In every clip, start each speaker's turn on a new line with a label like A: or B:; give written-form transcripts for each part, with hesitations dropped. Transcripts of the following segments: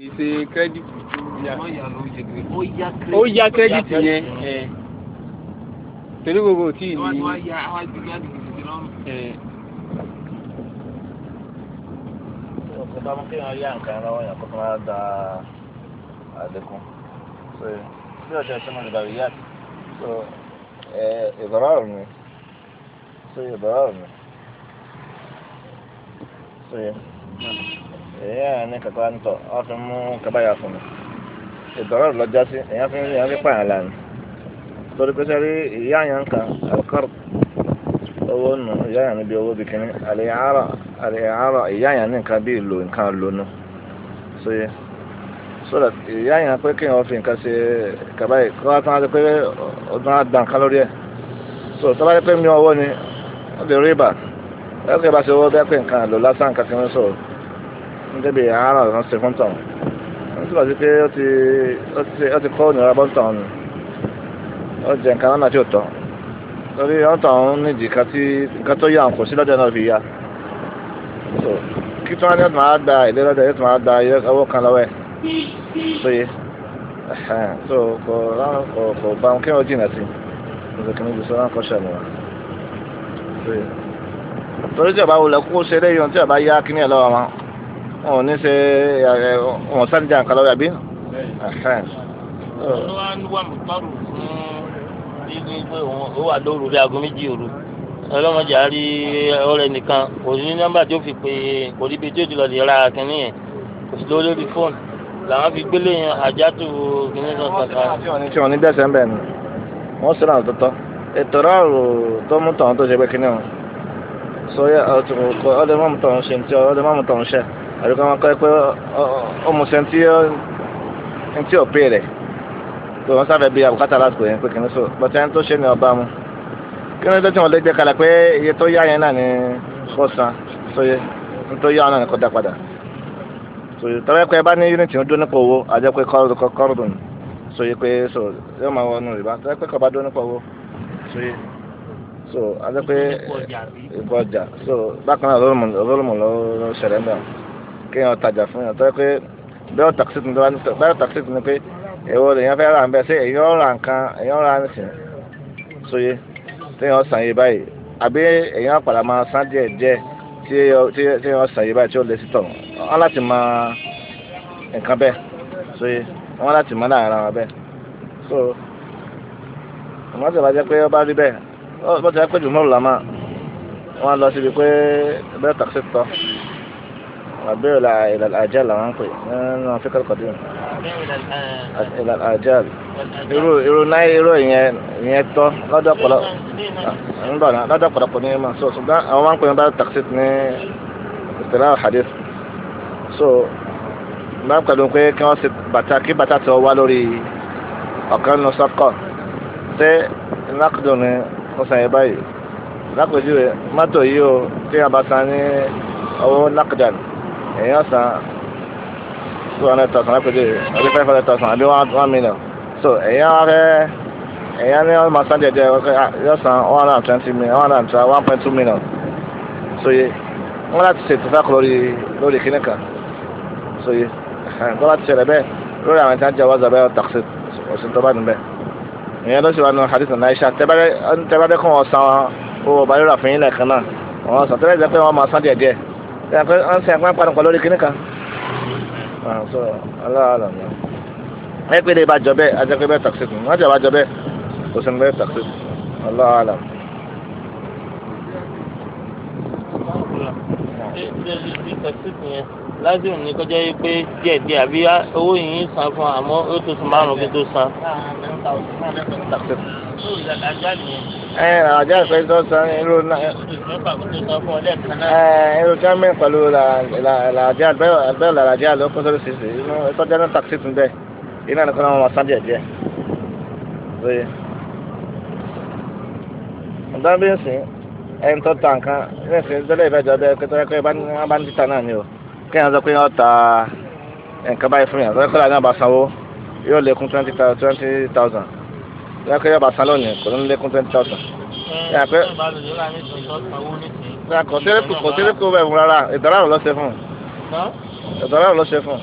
A: Ìṣe kírẹ́dìtì ó yá kírẹ́dìtì yẹn torí gbogbo tí ì ní.
B: Ọ̀pọ̀ kí wọ́n yá nǹkan lọ́wọ́ yẹn kó tó máa da àlékún. Bí ọ̀dọ̀ ẹ̀sìn náà lè bá rí yá ìbọ̀rọ̀ ọ̀rùn mi. Èèyàn ní kankan ń tọ̀ ọ́ fi mú kábàyà fún mi. Ìbọ̀rọ̀ lọ́jà sí èèyàn fi pààyàn lánàá. Torí pé sẹ́rí ìyá yẹn kan àlùkárù owó nù ìyá yẹn níbi owó bìkínní àlèyàrá ìyá yẹn ní nǹkan bí ìlò nǹkan lónú. So that ìyá yẹn pé kí wọ́n fi nǹkan ṣe kábàyà kí wọ́n tán á ti pé ọdún á dà nǹkan lórí ẹ̀. So tọ́lá yẹ pé mi ọwọ́ ni ó lè rí ibà. Ẹ̀ka bá ṣe owó bẹ́ẹ̀ pé nǹkan lò lásán nǹkan kan sọ̀rọ̀ níbi àárọ̀ ọ̀sán ṣe fún tọ̀hún. Wọ́n ti bá sí pé ó ti kọ́ ònìyàn bọ́ tọ̀hún ni. Ó jẹ nǹkan náà tí ò tọ́. Torí ọ̀tọ̀hún nídìí nǹkan tó yà kò sí lọ́dọ̀ náà fi yá. So kí tí wọ́n ní ọ̀tún máa da ìlé lọ́dọ̀ yóò tún máa da owó kan lọ́wọ́ ẹ̀. So kò bá wọn kí wọ́n jìnà sí. Ìṣèkìní ìgbésẹ̀ wọn kọ́ ṣàmì wọn. Torí tí ọba wulẹ̀ kó ṣe léyìn tí ọba yá kíní ẹ̀ lọ́wọ́ wọn ò ní ṣe wọn sáré jà nǹkan lọ́wọ́ àbí.
C: Olúwa ń wà mí tọrù fún ibi pé ó wà lóru bí aago méjì òru ọlọ́mọdé àárí ọ̀rẹ́ nìkan kò ní nọ́mbà tí ó fi pé kò rí ibi tí ó ti lọ lè ra kíní yẹn kò sí lórí fóònù làwọn fi gbélé yẹn àjátù kíní kankan.
B: Tí wọ́n ní dẹ́sẹ̀ ń bẹ̀ ni wọ́n sọ̀rọ̀ àwọn tọ́tọ́ ètò ráàrò tó mú tọ̀hún tó ṣe pé kíní wọn. So ọdẹ mọ́mú tọ̀hún ṣe ntí ọdẹ mọ́mú tọ̀hún ṣe àdúgbò wọn kọ́ ẹ pé ọmọ ṣe ntí ọ̀pẹ rẹ̀ tó wọn sáfẹ́ bí àbùkátà lásìkò yẹn pé kìíní so bọ́tẹ́ ẹni tó ṣe ní ọba mu kí ni tó tí wọn lè gbé kalẹ̀ pé iye tó yá yẹn náà ni kò san sóye ní tó yá náà ni kò dá padà sóye tọ́wọ́ pé ẹ bá ní unity ń dún nípa owó àjẹ́ pé kọ́rọ̀dùn sóye pé so yóò máa wọnú rìbá tọ́wọ́ pé kò bá dún nípa owó sóye so àjẹ́ pé ìbò ọjà so bákan náà olólùmọ̀ ló ṣẹlẹ̀ ń bẹ̀ kéèyàn tajà fún yàn tọ́wọ́ pé bẹ́ẹ̀ taxi ni pé èwo lèèyàn fẹ́ rà ń bẹ́ ṣé èèyàn ra nǹkan èèyàn ra nìsín sóye téèyàn san yìí báyìí àbí èèyàn padà máa san díẹ̀ díẹ̀ téèyàn san yìí báyìí tí ó lè sí tọ̀ wọ́n láti mọ nǹkan bẹ́ẹ̀ sóye wọ́n láti mọ láàrin ara wọn bẹ́ẹ̀ so wọ́n ti bá jẹ́ pé ó bá rí bẹ́ẹ̀ bó ti jẹ́ pé jùmọ̀ lọ́mọ wọ́n lọ síbi pé bẹ́ẹ̀ taxi tọ́ àbẹ́rẹ́ ìlà àjẹ́ làwọn ń pè nínú fíkàlì kọ̀dínù. ìlà àjẹ́ irú náà irú ìyẹn tọ́ lọ́dọ̀ pọ̀lọpọ̀ ní ìmọ̀ so ṣùgbọ́n àwọn máa ń pè ní báyìí taxi ní ìpìlẹ̀ hadith so máa ń pẹ̀lú pé kí wọ́n ṣe kí bàtà tí wọ́n wá lórí ọ̀kan nínú sọ́kọ̀ ṣé lákòdò ní ọ̀sán yẹn báyìí lápèjúwe mọ́tò yìí o tí wọ́n bá san ní owó lákòdò èèyàn san 200,000 lápèjúwe àbí 500,000 àbí 1 million so èèyàn ní ọmọ san díẹ̀ yóò san 120 million 1.2 million so yẹ wọ́n láti ṣètò fákọ̀ lórí kíní kan so yẹ wọ́n láti ṣẹlẹ̀ bẹ́ẹ̀ lórí àwọn tí wọ́n jẹ́ wọ́n zàbẹ́ taxi òsì tó bá níbẹ̀ ìyẹn ló sì wà nù hadith náà Aisha tẹ́bàdé kún wọn san owó balẹ̀rà fún yín lẹ́ẹ̀kan náà wọ́n san tẹ́lẹ̀ jẹ́ pé wọ́n máa san díẹ̀ díẹ̀ wọ́n sẹ́ ẹ̀pẹ́ padà pọ̀ lórí kíní kan so aláàlá ni ẹ pé lè bá jọ bẹ́ẹ̀ ajẹ́ pé bẹ́ẹ̀ taxi wọ́n jẹ́ bá jọ bẹ́ẹ̀ kò sí ní bẹ́ẹ̀ taxi aláàlá.
C: lásìkò ní kọjá yìí pé díẹ̀ àbí owó yìí san fún àmọ́ ó tó sùn márùn kí tó san.
B: àjá ìfẹ́ tó san irú jámẹ́ pẹ̀lú làjá bẹ́ẹ̀ làjá ló kọ́ sórí sísè inú ìtọ́jà ní taxi tún bẹ́ẹ̀ iná nìkan náà wọ́n san díẹ̀ díẹ̀. ọ̀dọ́ bí ń sìn ẹni tó ta nǹkan ní ìsìn ìdílé ìfẹ́jọ́ bẹ́ẹ̀ pé tó yẹ pé bá ń títà náà ni o kí ẹ̀ ń sọ pé wọ́n ta nǹkan báyìí fún yàn lọ́kọ́ láti náà bá sanwó yóò lékún 20,000 lọ́kọ́ yóò bá san lónìí kò ní lékún 20,000. kò sí lẹ́kọ̀ọ́ bẹ́ẹ̀ fún rárá ìdọ́rà ló ṣe fún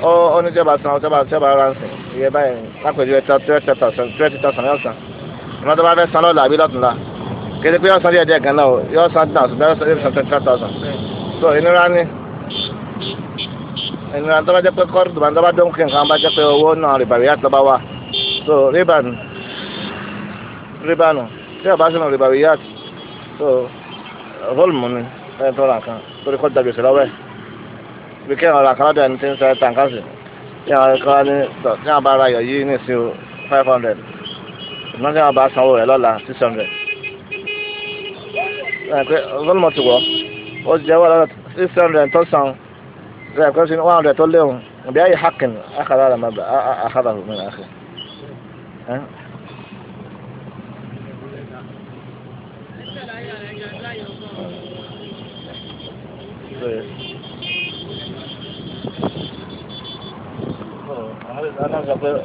B: ó ní jẹba san jẹba ránṣẹ́ iye báyìí lápẹjù ẹta 20,000 yóò san ìmọ̀ tó bá fẹ́ san lọ́la àbí lọ́tùnla kéde pé yóò san díẹ̀ gan náà yóò san dàn ṣùgbọ́n yóò san 25,000 so ìnira tó bá jẹ́ pé kọ́ọ̀tù tó bá dóhùn kí nǹkan bá jẹ́ pé owó náà rìbàríyà tó bá wà so rìbánu tí a bá sínú rìbàríyà so rólùmù ni ẹni tó ra nǹkan torí kọ́ da gbèsè lọ́wọ́ ẹ̀ bí kí ẹ̀rọ àkàrà dẹ̀ ní ti ń sẹ́ tàǹkàsì tí àwọn ẹ̀kọ́ ní tí wọ́n bá ra ayọ̀ yìí ní ìsìn 500 ìmọ̀ tí wọ́n bá sanwó rẹ̀ lọ́la 600 pé rólùmù ti wọ̀ ó jẹ́ wọ́n lọ́la 600 tó san rẹ̀ pé sí 100 tó léwu bí ayé hakin àkàrà rẹ̀ máa bẹ̀ àkàrà rẹ̀ mìíràn àkè.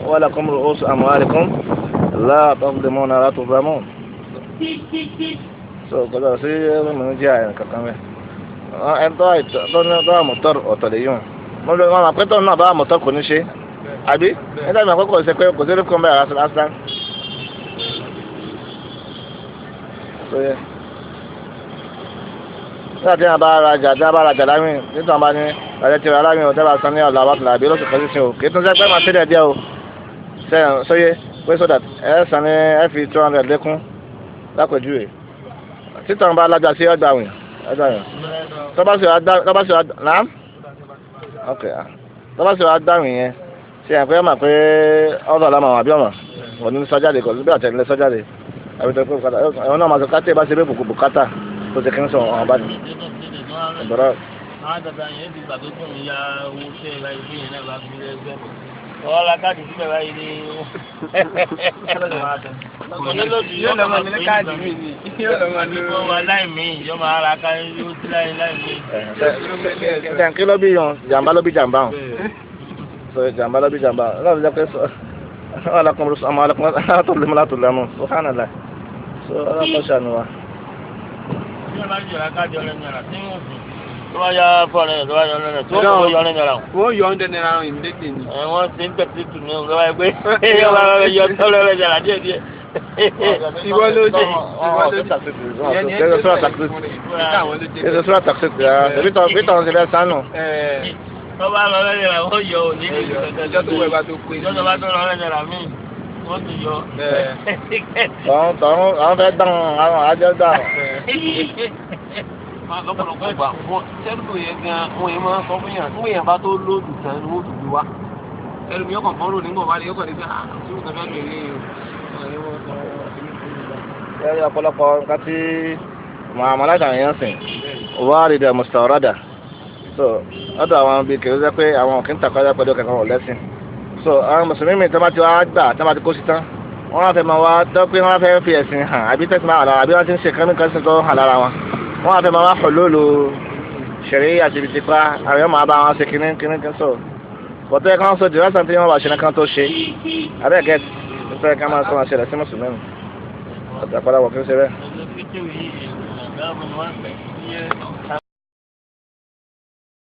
B: ولكم رؤوس أموالكم لا تظلمون ولا تظلمون so kọjá sí mímú jẹ́ àyàn kankan mẹ́ ẹ̀ńtọ́ tó àmọ̀tọ́rọ̀ ọ̀tọ̀ lè yùn wọn àpẹtọ̀ náà bá àmọ̀tọ́rọ̀ kò ní ṣe àbí nígbà tí àkọ́kọ́ ṣe pé kò sí rúkọ̀ mẹ́rin asán so yẹ nígbà tí wọn bá rajà lámì nítorí wọn bá ní ọ̀rẹ́ tí wọn lámì ò tẹ́lá san ní ọ̀là àbátìlá àbí lóṣù kan sísìn o kì í tún sẹ́ pé máa tẹ́lẹ̀ díẹ̀ o sẹ́yìn sóyè pé so that ẹ̀ san ní ẹ̀ fi 200 lékún lápèjúwe títàn bá alájà sí ọgbà wìn tọ́básì wa náà ok tọ́básì wa dáwìn yẹn ṣe àpé ọmọ pé ọ̀dọ̀ ọ̀la màwọn àbí ọmọ wọ́n ní sọ́jáde kọ̀ bí àtẹ̀lẹ́ sọ́jáde àbí tó kó bùkátà ẹ̀wọ̀n náà máa sọ káté bá ṣe bẹ́ẹ̀ bùkátà tó ṣe kí ń sọ ọ̀hún bá ní. ìbọ̀rọ̀.
C: àwọn dàda yẹn ti gbàgbé fún mi ya owó ṣe é báyìí fún yẹn náà bá fi lé ẹgbẹ́ mi. ọ̀rọ̀ la káàdì síbẹ̀ báyìí ní.
A: yóò lọ́mọ ní káàdì mi ni yóò lọ́mọ ní.
C: ó wà láì mí yóò máa ra ká yóò sí láì mí.
B: kí ló bí yan jàmbá ló bí jàmbá hàn so jàmbá ló bí jàmbá ọlọ́run jẹ́ pé ọlọ́kùnrin rúṣọ ọmọ ọlọ́kùnrin látòlẹ́mú látòlẹ́mú subhanallah so ọlọ́kùnrin ṣàánú wa.
C: bí wọ́n bá jọra káàdì ọ̀rẹ́ mi rà tí wọ́n fi tó bá yá fọ́ọ̀rẹ́ tó bá yọ ọ́nẹ́ tó kọ́ yọ ọ́nẹ́ náírà.
A: wọ́n yọ ọ́nẹ́ náírà ìdẹ́tẹ̀ ni.
C: wọ́n ti ń tẹ̀sí tù ní ọ̀gá wa pé yọ tọ́lẹ̀ rẹ̀ jàrá díẹ̀ díẹ̀.
A: ìwọ ló dé
B: kẹsẹ̀ sọ́ra taxi ti ya bí tọ́ ti fẹ́ sánú.
C: tó bá lọ lẹ́yìn rẹ̀ wọ́n yọ òní ní
A: ìjọ tó wẹ̀ bá tó pé.
C: ìjọ tó bá tó lọ lẹ́yìn rẹ̀ mí wọ́n ti yọ.
B: àwọn fẹ́ dán àwọn àjọ dán.
A: lọ́pọ̀lọpọ̀ ìgbà wọn sẹ́dúró yẹn gan wọn yẹn máa ń sọ fún yàn fún yàn bá tó lóòdù tán ni wọ́n dùdú wa ẹlòmí ọkàn kan lò nígbà wálé ọkàn nígbà tí wọ́n tẹ̀lé lè rí
B: o. ọ̀pọ̀lọpọ̀ nǹkan tí màmá yẹn sìn wá rí dẹ̀ mùsàlùmá so ọ̀dọ̀ àwọn bíi kìí ṣe pé àwọn kì í tàkọ́jà pẹ̀lú kankan wọ̀ lẹ́sìn so àwọn mùsùlùmí mi tó bá ti wá gbà tó bá ti kó sí tán wọ́n á fẹ́ máa wá tó pé wọ́n á fẹ́ fi ẹ̀sìn hàn àbí tẹ́sí máa wà lára àbí wọ́n ti ń ṣe kẹ́míkẹ́sì tó hàn lára wọn wọ́n á fẹ́ máa wá hululu ṣẹ̀rí àti ibi tipa àwọn yóò máa bá wọn ṣe kíní sọ bọ́tọ́ yẹ kí wọ́n sọ jù lásán tí wọ́n bá ṣe nìkan tó ṣe abẹ́ gẹ́t nípa ẹ̀ka máa sọ wọn ṣẹlẹ̀ sí mùsùlùmí ọ̀tà padà wọ̀ kí ó ṣe bẹ́ẹ̀.